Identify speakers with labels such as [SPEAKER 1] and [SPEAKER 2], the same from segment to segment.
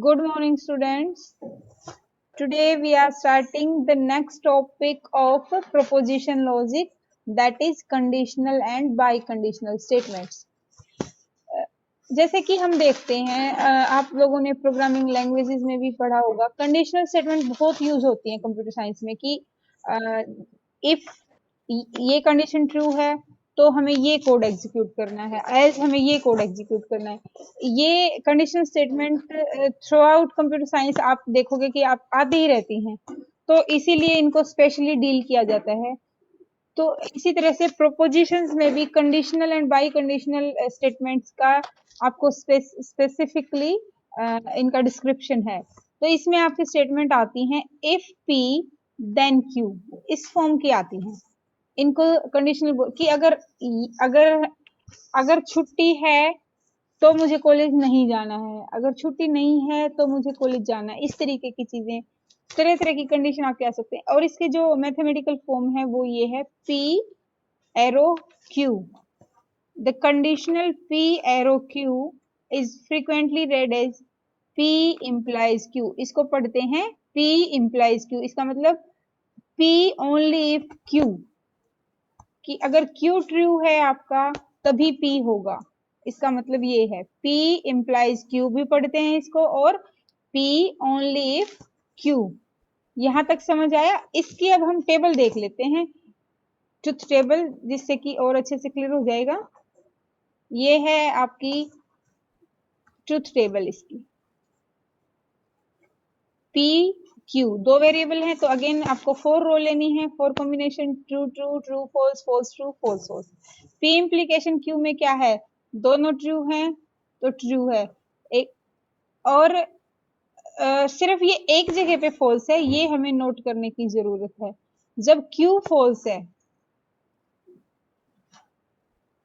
[SPEAKER 1] Good morning, students. Today we are starting the next topic of proposition logic, that is conditional and biconditional statements. जैसे कि हम देखते हैं, आप लोगों ने प्रोग्रामिंग लैंग्वेजेस में भी पढ़ा होगा, कंडीशनल स्टेटमेंट बहुत यूज होती है कंप्यूटर साइंस में कि इफ ये कंडीशन ट्रू है तो हमें ये कोड एग्जीक्यूट करना है, एल्स हमें ये कोड एग्जीक्यूट करना है। ये conditional statement through out computer science आप देखोगे कि आप आती ही रहती हैं, तो इसीलिए इनको स्पेशली डील किया जाता है। तो इसी तरह से प्रोपोजिशंस में भी conditional and by conditional statements का आपको स्पेसिफिकली इनका डिस्क्रिप्शन है। तो इसमें आपकी स्टेटमेंट आती हैं इफ पी देन क्यू, इस फॉर्म की आती हैं। इनको कंडीशनल कि अगर अगर अगर छुट्टी है तो मुझे कॉलेज नहीं जाना है, अगर छुट्टी नहीं है तो मुझे कॉलेज जाना है। इस तरीके की चीजें, तरह तरह की कंडीशन आप कह सकते हैं। और इसके जो मैथमेटिकल फॉर्म है वो ये है P arrow Q। The conditional P arrow Q is frequently read as P implies Q। इसको पढ़ते हैं P implies Q। इसका मतलब P only if Q, कि अगर Q ट्रू है आपका तभी P होगा। इसका मतलब ये है P implies Q भी पढ़ते हैं इसको, और P only if Q। यहां तक समझ आया? इसकी अब हम टेबल देख लेते हैं, ट्रुथ टेबल, जिससे कि और अच्छे से क्लियर हो जाएगा। ये है आपकी ट्रुथ टेबल इसकी। P Q दो वेरिएबल हैं, तो अगेन आपको 4 रो लेनी है, 4 combination, true true true false false true false false. P implication Q में क्या है, दोनों ट्रू हैं तो ट्रू है, एक और सिर्फ ये एक जगह पे फॉल्स है, ये हमें नोट करने की जरूरत है। जब Q फॉल्स है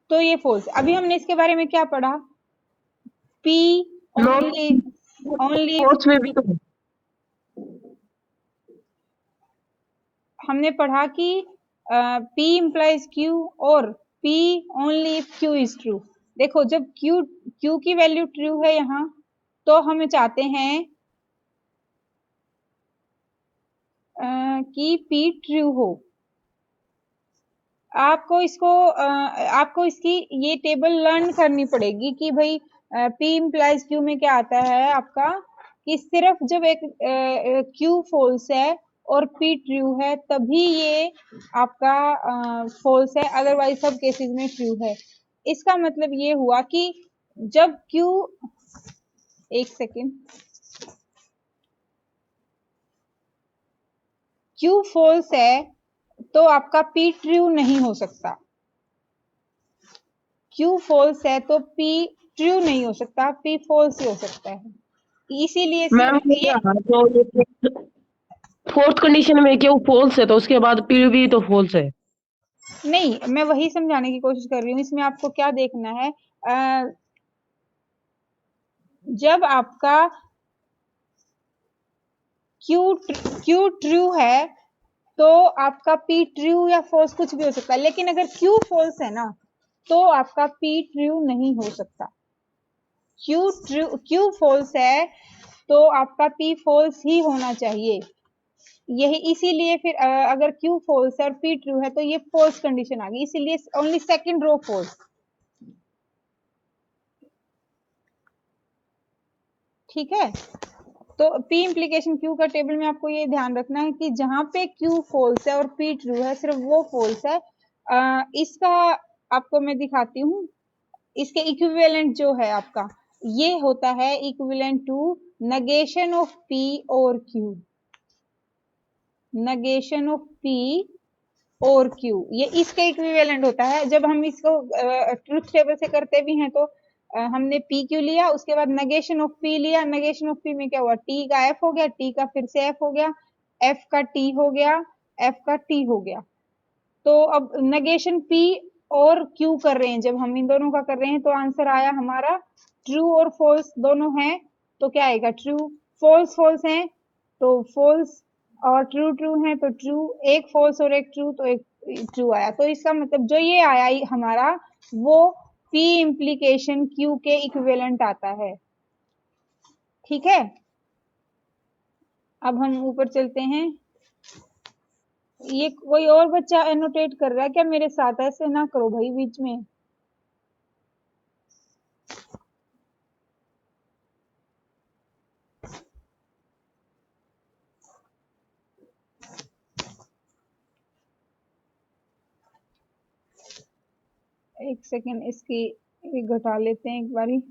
[SPEAKER 1] तो ये फॉल्स। अभी हमने इसके बारे में क्या पढ़ा, P ओनली
[SPEAKER 2] फॉल्स में भी तो
[SPEAKER 1] हमने पढ़ा कि P implies Q और P only if Q is true। देखो जब Q की वैल्यू ट्रू है यहाँ, तो हम चाहते हैं कि P ट्रू हो। आपको इसकी ये टेबल लर्न करनी पड़ेगी कि भाई P implies Q में क्या आता है आपका, कि सिर्फ जब एक Q फॉल्स है और P ट्रू है तभी ये आपका फॉल्स है, अदरवाइज सब केसेस में ट्रू है। इसका मतलब ये हुआ कि जब Q, एक सेकेंड, Q फॉल्स है तो आपका P ट्रू नहीं हो सकता। Q फॉल्स है तो P ट्रू नहीं हो सकता, P फॉल्स ही हो सकता है। इसीलिए
[SPEAKER 2] मैम तो फोर्थ कंडीशन में क्यों फॉल्स है तो उसके बाद पी भी तो फॉल्स है।
[SPEAKER 1] नहीं, मैं वही समझाने की कोशिश कर रही हूँ। इसमें आपको क्या देखना है, जब आपका Q ट्रू है तो आपका P ट्रू या फॉल्स कुछ भी हो सकता है, लेकिन अगर Q फॉल्स है ना तो आपका P ट्रू नहीं हो सकता। Q फॉल्स है तो आपका P फॉल्स ही होना चाहिए। यही इसीलिए फिर अगर Q फॉल्स है और P ट्रू है तो ये फॉल्स कंडीशन आ गई, इसीलिए ओनली सेकंड रो फॉल्स। ठीक है, तो P इम्प्लीकेशन Q का टेबल में आपको ये ध्यान रखना है कि जहां पे Q फॉल्स है और P ट्रू है, सिर्फ वो फॉल्स है। इसका आपको मैं दिखाती हूँ, इसके इक्विवेलेंट जो है आपका, ये होता है equivalent to negation of P और Q। नेगेशन ऑफ P और Q ये इसके इक्विवेलेंट होता है। जब हम इसको ट्रुथ टेबल से करते भी हैं तो हमने PQ लिया, उसके बाद नेगेशन ऑफ P लिया, नेगेशन ऑफ P में क्या हुआ, T का F हो गया, T का फिर से F हो गया, F का T हो गया, F का T हो गया। तो अब नेगेशन P और Q कर रहे हैं, जब हम इन दोनों का कर रहे हैं तो आंसर आया हमारा ट्रू और फॉल्स दोनों हैं, तो क्या आएगा ट्रू। फॉल्स फॉल्स हैं तो फॉल्स, और ट्रू ट्रू है तो ट्रू, एक फॉल्स और एक ट्रू तो एक ट्रू आया। तो इसका मतलब जो ये आया हमारा, वो P इम्प्लीकेशन Q के इक्विवेलेंट आता है। ठीक है, अब हम ऊपर चलते हैं। ये कोई और बच्चा एनोटेट कर रहा है क्या मेरे साथ? ऐसे ना करो भाई बीच में। एक सेकेंड, इसकी घटा लेते हैं एक बारी।